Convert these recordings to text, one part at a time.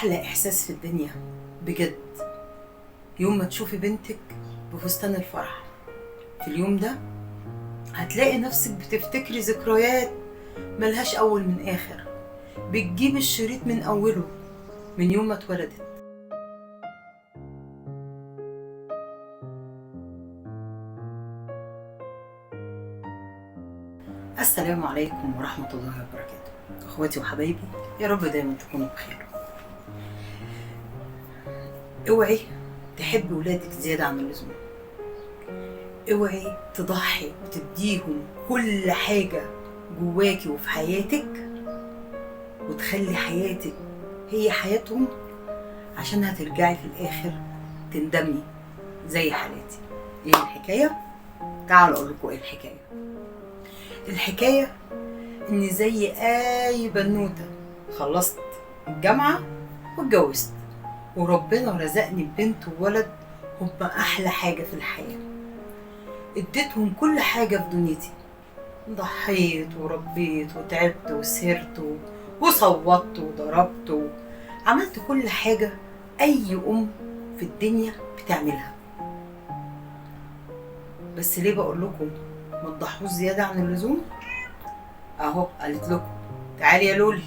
أحلى إحساس في الدنيا بجد يوم ما تشوفي بنتك بفستان الفرح. في اليوم ده هتلاقي نفسك بتفتكري ذكريات ملهاش أول من آخر، بتجيب الشريط من أوله من يوم ما اتولدت. السلام عليكم ورحمة الله وبركاته، اخواتي وحبايبي، يا رب دايما تكونوا بخير. اوعي تحبي ولادك زيادة عن اللزوم، اوعي تضحي وتديهم كل حاجة جواكي وفي حياتك وتخلي حياتك هي حياتهم، عشان هترجعي في الاخر تندمي زي حالاتي. ايه الحكاية؟ تعالوا اقول لكم ايه الحكاية. الحكاية اني زي اي بنوتة خلصت الجامعة واتجوزت، وربنا رزقني ببنت وولد هما احلى حاجة في الحياة. اديتهم كل حاجة في دنيتي، ضحيت وربيت وتعبت وسهرت وصوتت وضربت، عملت كل حاجة اي ام في الدنيا بتعملها. بس ليه بقول لكم ما تضحوش زيادة عن اللزوم؟ اهو قالت لكم تعالي يا لولي،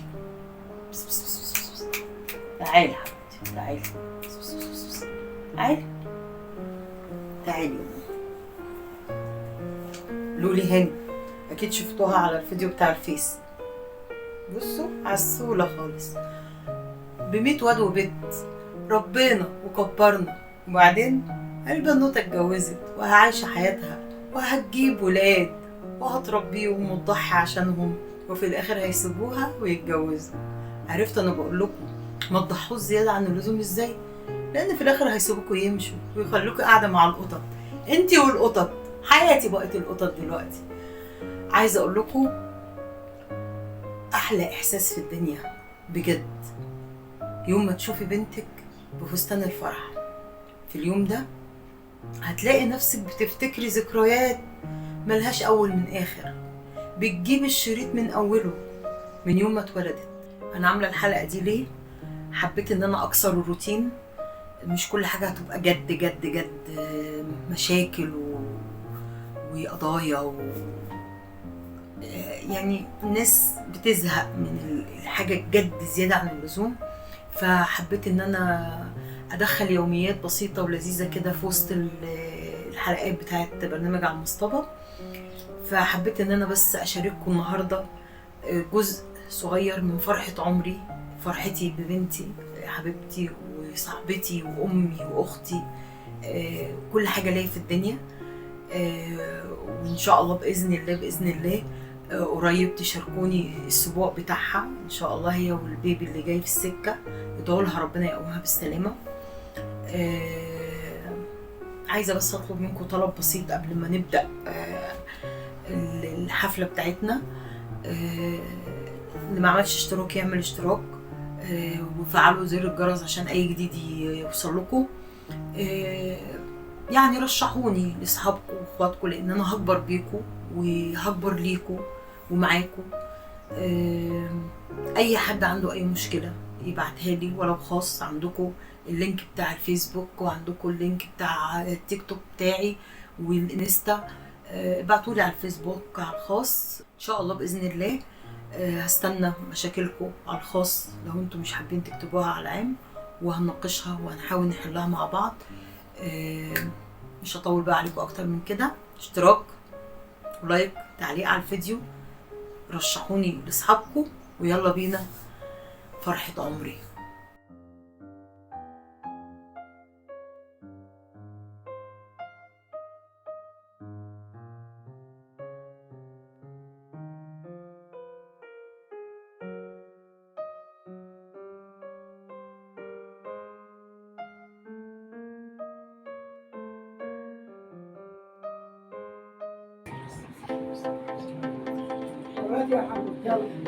تعالي يا حبيبتي، تعالي تعالي تعالي. لولي هاني اكيد شفتوها على الفيديو بتاع الفيس. بصوا عسولة خالص، ب100 واد وبت، ربنا وكبرنا، وبعدين البنوتة اتجوزت وهعيش حياتها وهتجيب ولاد وهتربيهم وتضحي عشانهم، وفي الاخر هيسيبوها ويتجوزوا. عرفت انا بقول لكم ما تضحوش زياده عن اللزوم ازاي؟ لان في الاخر هيسيبوكوا يمشوا ويخلوكوا قاعده مع القطط، انتي والقطط. حياتي بقت القطط دلوقتي. عايزه اقول لكم احلى احساس في الدنيا بجد يوم ما تشوفي بنتك بفستان الفرح. في اليوم ده هتلاقي نفسك بتفتكري ذكريات ملهاش اول من اخر، بتجيب الشريط من اوله من يوم ما اتولدت. انا عامله الحلقه دي ليه؟ حبيت ان انا اكسر الروتين، مش كل حاجه هتبقى جد جد جد، مشاكل وقضايا يعني الناس بتزهق من الحاجه الجد زياده عن اللزوم. فحبيت ان انا ادخل يوميات بسيطه ولذيذه كده في وسط الحلقات بتاعت برنامج على المصطبه. فحبيت ان انا بس اشارككم النهارده جزء صغير من فرحه عمري، فرحتي ببنتي حبيبتي وصاحبتي وامي واختي، كل حاجه ليا في الدنيا. وان شاء الله باذن الله قريب تشاركوني السبوع بتاعها ان شاء الله، هي والبيبي اللي جاي في السكه. ادعوا لها ربنا يقومها بالسلامه. عايزه بس اطلب منكم طلب بسيط قبل ما نبدا الحفله بتاعتنا. اللي ما عملش اشتراك يعمل اشتراك، وفعلوا زر الجرس عشان اي جديد يوصل لكم. يعني رشحوني لاصحابكم واخواتكم، لان انا هكبر بيكم وهكبر ليكم ومعاكم. اي حد عنده اي مشكله يبعتها لي، ولو خاص عندكم اللينك بتاع الفيسبوك وعندكم اللينك بتاع التيك توك بتاعي والانستا، ابعتولي على الفيسبوك على الخاص ان شاء الله باذن الله. هستنى مشاكلكم على الخاص لو انتم مش حابين تكتبوها على العام، وهنناقشها وهنحاول نحلها مع بعض. مش هطول بقى عليكم اكتر من كده. اشتراك ولايك تعليق على الفيديو، رشحوني لاصحابكم، ويلا بينا فرحة عمري. يا حبيبي يلا.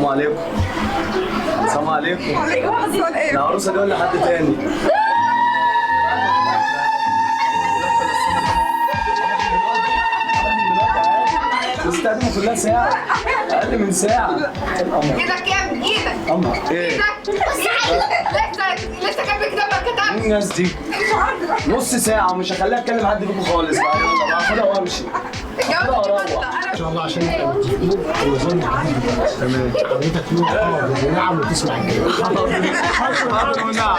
السلام عليكم. السلام عليكم. وعليكم السلام. العروسه دي ولا حد تاني؟ استخدموا كلها ساعة، أقل من ساعة. كده كام؟ ايدك قمر إيه؟ لسه كان بيكتب لك كتاب. مين الناس دي؟ نص ساعة ومش هخليها أتكلم حد فيكم خالص بقى. يلا بقى خدها وأمشي. ان شاء الله عشان انت وظن تمام حضرتك تقول نعم وتسمع الكلام. حاضر ونعم.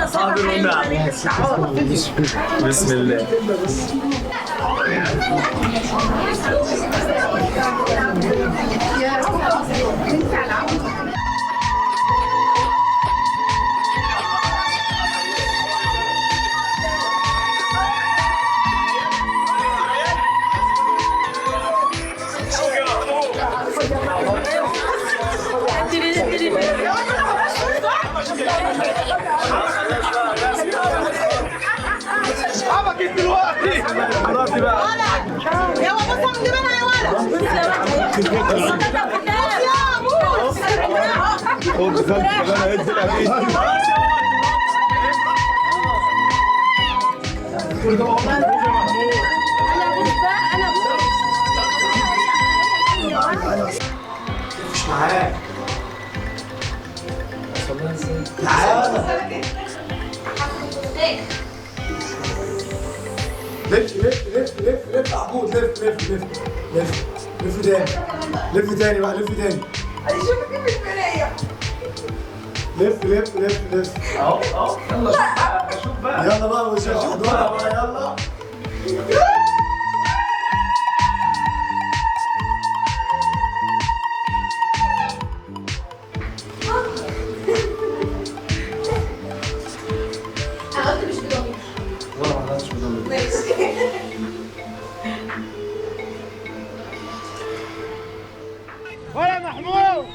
حاضر ونعم. بسم الله. دلوقتي بقى يلا بص من دماغنا يا ولد. خد خد انا هدي الامين. مش معاك. تعالى. لف لف لف لف لف عبود لف لف لف لف لف تاني لف تاني بقى لف تاني. شوف كيف المرايه. لف لف لف لف. اهو اهو يلا شوف بقى. يلا بقى مش هحضرها بقى يلا. انا قلت مش بضمير. ولا ما عملتش بضمير. ماشي. ولا محمود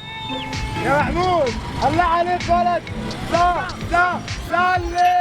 يا محمود الله عليك ولد. صح صح صلي.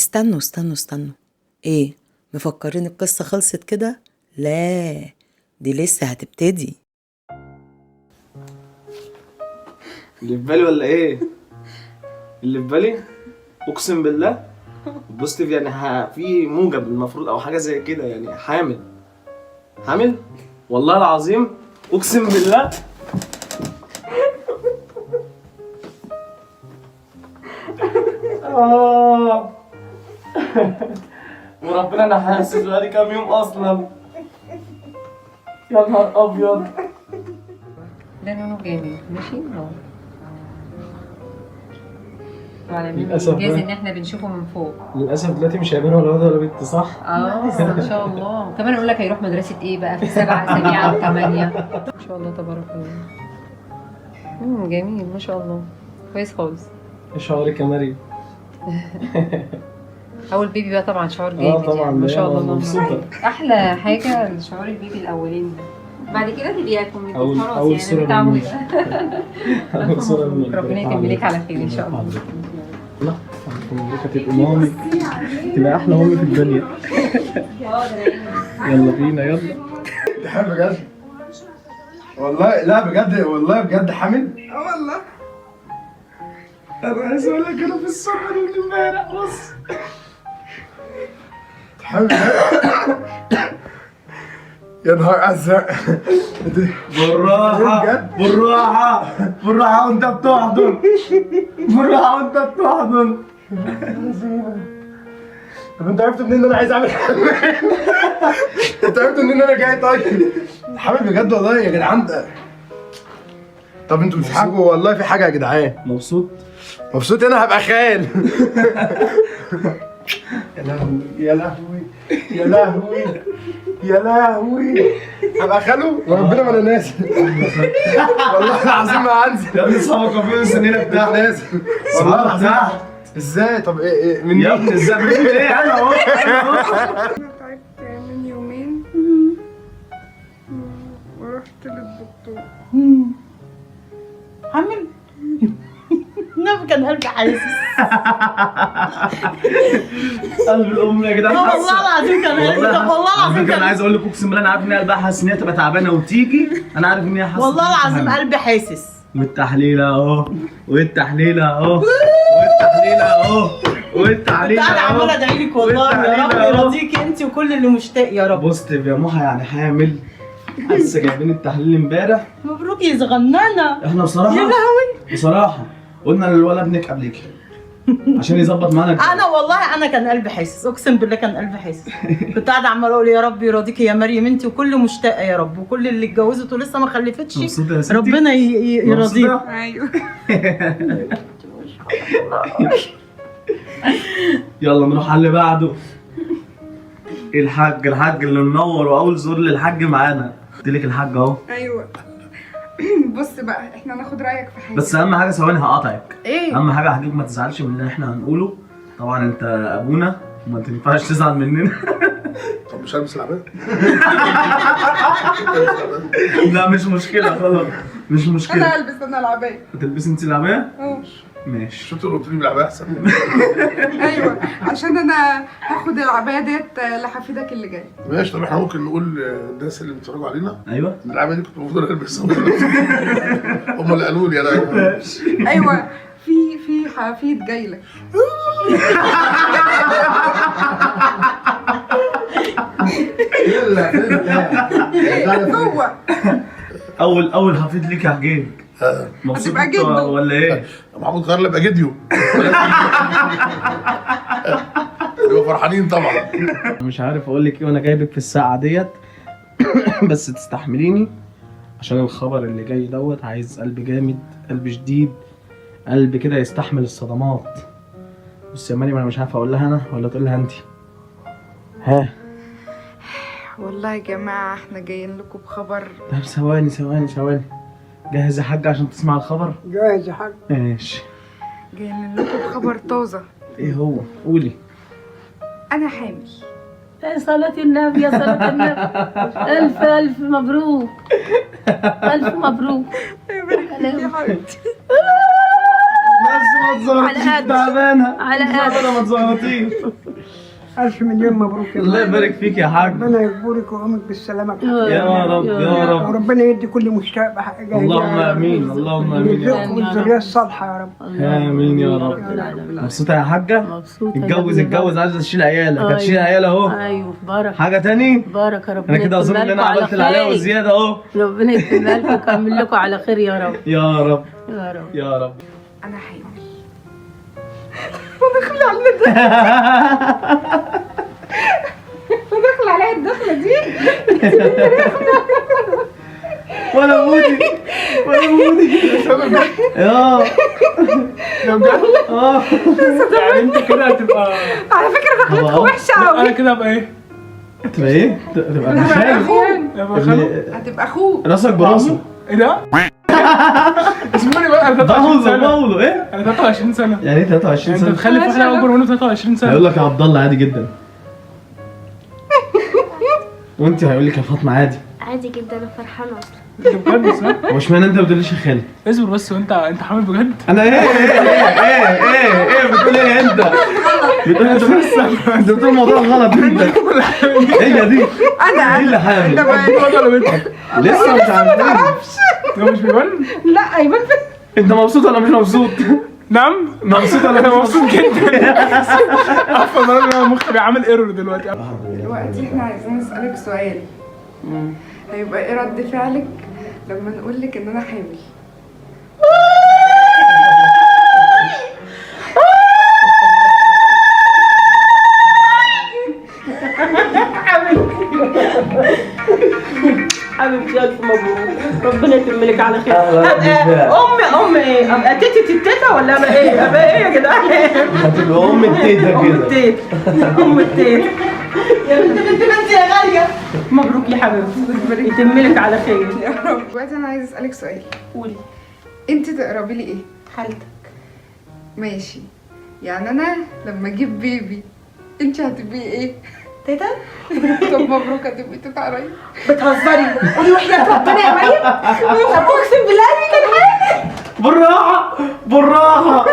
استنوا استنوا استنوا، ايه مفكرين القصة خلصت كده؟ لا، دي لسه هتبتدي. اللي في بالي ولا ايه؟ اللي في بالي اقسم بالله بوزيتيف، يعني في موجب المفروض او حاجه زي كده، يعني حامل والله العظيم اقسم بالله. وربنا انا حاسس بقالي كام يوم اصلا. يا نهار ابيض. ده لونه جامد ماشي اهو. وعلى للأسف الجاز بقى. ان احنا بنشوفه من فوق. للاسف دلوقتي مش هيبان ولا ولد ولا بنت، صح؟ بس ما شاء الله. كمان اقول لك هيروح مدرسة ايه بقى في 7 اسابيع او 8. ما شاء الله تبارك الله. جميل ما شاء الله، كويس خالص. شعرك يا مريم. اول بيبي بقى طبعا شعور جامد طبعا يعني ما شاء الله. مبسوطة. احلى حاجة شعور البيبي الاولاني ده. بعد كده تبيعكم أول صورة بتعمل أول صورة منك. ربنا يتملك على خير ان شاء الله. لا هتبقى مامي، تبقى احلى مامي في الدنيا. يلا بينا يلا. حامل بجد والله؟ لا بجد والله بجد حامل؟ والله انا عايز اقول لك انا في الصبح من امبارح بص. حامل بجد؟ يا نهار ازرق. بالراحة بجد؟ بالراحة بالراحة وانت بتحضن، بالراحة وانت بتحضن. طب انت عرفت منين ان انا عايز اعمل حمام؟ انت عرفت منين ان انا جاي؟ طيب حامل بجد والله يا جدعان ده. طب انتوا بتضحكوا والله في حاجه يا جدعان. مبسوط؟ مبسوط انا هبقى خال. يا لهوي يا لهوي يا لهوي يا لهوي، هبقى خاله وربنا ما انا ناسي. والله العظيم ما هنزل يا ابني صحابك واقفين السنينة بتاعتك. ناسي والله العظيم. ازاي؟ طب ايه من يا ابني ازاي بتقول ايه؟ انا اهو انا تعبت من يومين ورحت للدكتور. حامل؟ نعم كان قلبي حاسس. قلب الام يا جدعان. والله العظيم كان قلبي، طب والله العظيم انا كان عايز اقول لك اقسم بالله انا عارف ان هي قلبها حاسس ان هي تبقى تعبانه وتيجي. انا عارف ان هي حاسه والله العظيم حامل. قلبي حاسس. والتحليل اهو والتحليل اهو والتحليل اهو والتحليل انا عماله اهو. ادعي لك والله يا رب يرضيكي انت وكل اللي مشتاق يا رب. بوزيتيف يا موحى، يعني حامل. لسه جايبين التحليل امبارح. مبروك يا صغننه. احنا بصراحه يا لهوي بصراحه قلنا للولد ابنك قبليكي عشان يظبط معانا الجو. انا والله انا كان قلبي حاسس، اقسم بالله كان قلبي حاسس. كنت قاعده عماله اقول يا رب يرضيكي يا مريم انت وكل مشتاقه يا رب، وكل اللي اتجوزت ولسه ما خلفتش مبسوطة يا ستي؟ ربنا يرضيك. مبسوطة؟ ايوه يلا نروح على اللي بعده. الحاج اللي منور، واول زور للحاج معانا. قلت لك الحاج اهو. ايوه. بص بقى احنا ناخد رايك في حاجه. بس اهم حاجه ثواني هقاطعك. ايه؟ اهم حاجه حبيبي ما تزعلش من اللي احنا هنقوله. طبعا انت ابونا وما تنفعش تزعل مننا. طب مش هلبس العباية؟ لا مش مشكله خلاص، مش انا مشكله. البس انا العبايه. هتلبسي انت العبايه؟ اه ماشي. شفت اللي قلت لي بالعباية احسن؟ ايوه عشان انا هاخد العبايه ديت لحفيدك اللي جاي. ماشي. طب احنا ممكن نقول للناس اللي بيتفرجوا علينا ايوه ان العباية دي كنت المفروض انا البسها. هم اللي قالوا لي انا. ايوه في حفيد جاي لك. جوه اول حفيد ليك يا حجاج. مبسوط هتبقى جده. ولا ايه؟ محمود غير لي ابقى جديو. يبقوا فرحانين طبعا. مش عارف اقول لك ايه وانا جايبك في الساعه ديت. بس تستحمليني عشان الخبر اللي جاي دوت. عايز قلب جامد، قلب شديد، قلب كده يستحمل الصدمات. بص يا مريم انا مش عارف اقول لها انا ولا تقول لها انت. ها والله يا جماعه احنا جايين لكم بخبر. طب ثواني. جاهز يا حاج عشان تسمع الخبر؟ جاهز يا حاج. ماشي. جايين لكم بخبر طازه. ايه هو؟ قولي. انا حامل. يا صلاة النبي يا صلاة النبي. ألف ألف مبروك. ألف مبروك. يا حبيبتي. ما تزغرطيش تعبانه على تعبانه ما تزغرطيش. ألف مليون مبروك يا الله ماما. يبارك فيك يا حاج. ربنا يجبرك ويقومك بالسلامة يا رب يا رب. وربنا يدي كل مشتاق بحاجة. اللهم امين اللهم امين يا رب. ويرزقكم الذرية الصالحة يا رب. امين يا رب. مبسوطه يا حاجه؟ مبسوطة. اتجوز عايزه تشيل عيالك. هتشيل عيال اهو. ايوه بارك حاجه تاني؟ بارك ربنا انا كده اظن ان انا عملت اللي عليا وزياده اهو. ربنا يكمل لكم ويكمل لكم على خير يا رب يا رب يا رب. يا رب. انا حامل. وداخل عليا الدخله دي. ولا مودي ولا مودي. يعني انت كده هتبقى على فكره دخلتكم وحشه انا قوي. كده هبقى ايه؟ تبقى ايه؟ تبقى هتبقى خال. اخوه. هبقى خالو؟ هتبقى اخوه. راسك براسه. ايه ده؟ اسمعني بقى، انا 23 سنه. باولو ايه؟ انا 23 سنه. يعني ايه 23 انت سنه؟ تخلف واحده اكبر منه 23 سنه. هيقول لك يا عبد الله عادي جدا. وانت هيقول لك يا فاطمه عادي. عادي جدا، انا فرحانه اصلا. انت بجد صح؟ هو اشمعنى انت ما بتقوليش يا خالد؟ اصبر بس، وانت حامل بجد؟ انا ايه بتقول ايه انت؟ بتقول انت بتقول الموضوع غلط جدا. هي دي انا دي اللي حامل. بجد ولا بنت؟ لسه مش عارفين. ده مش بيبان؟ لا ايمن انت مبسوط ولا مش مبسوط؟ نعم؟ مبسوط ولا انا مش مبسوط مبسوط؟ جدا. عارفه انا مخي بيعمل ايرور دلوقتي. دلوقتي احنا عايزين نسألك سؤال. هيبقى ايه رد فعلك لما نقول لك ان انا حامل؟ حبيبتي الف مبروك، ربنا يتم لك على خير. ام ايه؟ ابقى تيتا ولا ابقى ايه؟ ابقى ايه يا جدعان؟ هتبقى ام التيتا كده. ام التيتا. يا بنت يا غاليه، مبروك يا حبيبتي، يتم لك على خير يا رب. دلوقتي انا عايزه اسالك سؤال. قولي. انت تقربي لي ايه؟ حالتك. ماشي. يعني انا لما اجيب بيبي انت هتبقي ايه؟ تيتا؟ طب مبروك، هتبقي تيتا قريب. بتهزري؟ قولي وحياة ربنا يا مريم. طب اقسم بالله اني كان حامل. بالراحه بالراحه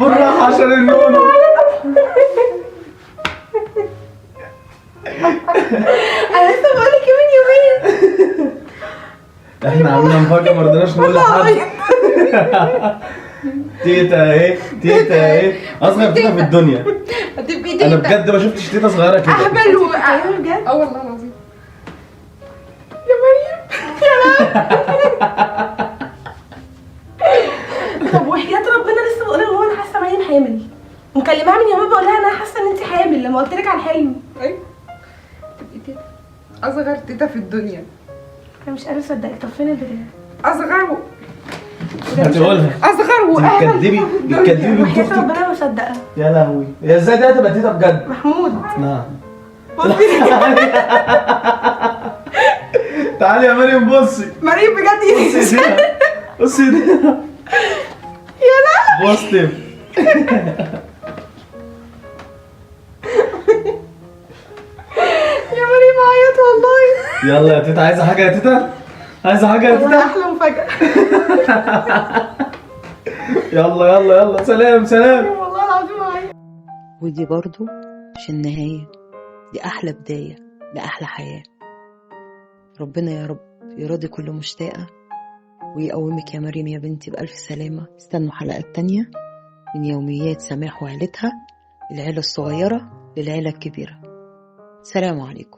بالراحه عشان النونو. انا لسه بقول لك من يومين. احنا عاملين مفاجاه ما رضيناش نقول لحد. تيتا اهي تيتا اهي اصغر تيتا في الدنيا. هتبقي تيتا. انا بجد ما شفتش تيتا صغيره كده. اهبل و ايوه بجد. والله العظيم. يا مريم طب وحياة ربنا لسه بقول لها هو انا حاسه مريم حامل، مكلماها من يومين بقول لها انا حاسه ان انت حامل لما قلت لك على الحلم. ايوه تبقي تيتا، اصغر تيتا في الدنيا. انا مش قادره اصدقك. طب فين البتاع؟ اصغر هتقولها اصغر بتكدبي بتكدبي بنت وحياة اختك. ربنا ما مصدقه. يا لهوي يا ازاي دي هتبقى تيتا بجد؟ محمود نعم. تعالي يا مريم بصي مريم بجد بصي دي بصي دي يا لا بوستيف. يا مريم عيط والله. يلا يا تيتا، عايزه حاجه يا تيتا؟ عايزه حاجه يا والله تيتا؟ احلى مفاجاه. يلا يلا يلا سلام سلام. والله العظيم عيط. ودي برضو مش النهاية، دي أحلى بداية لأحلى حياة. ربنا يا رب يراضي كل مشتاقة ويقومك يا مريم يا بنتي بألف سلامة. استنوا حلقات تانية من يوميات سماح وعيلتها، العيلة الصغيرة للعيلة الكبيرة. سلام عليكم.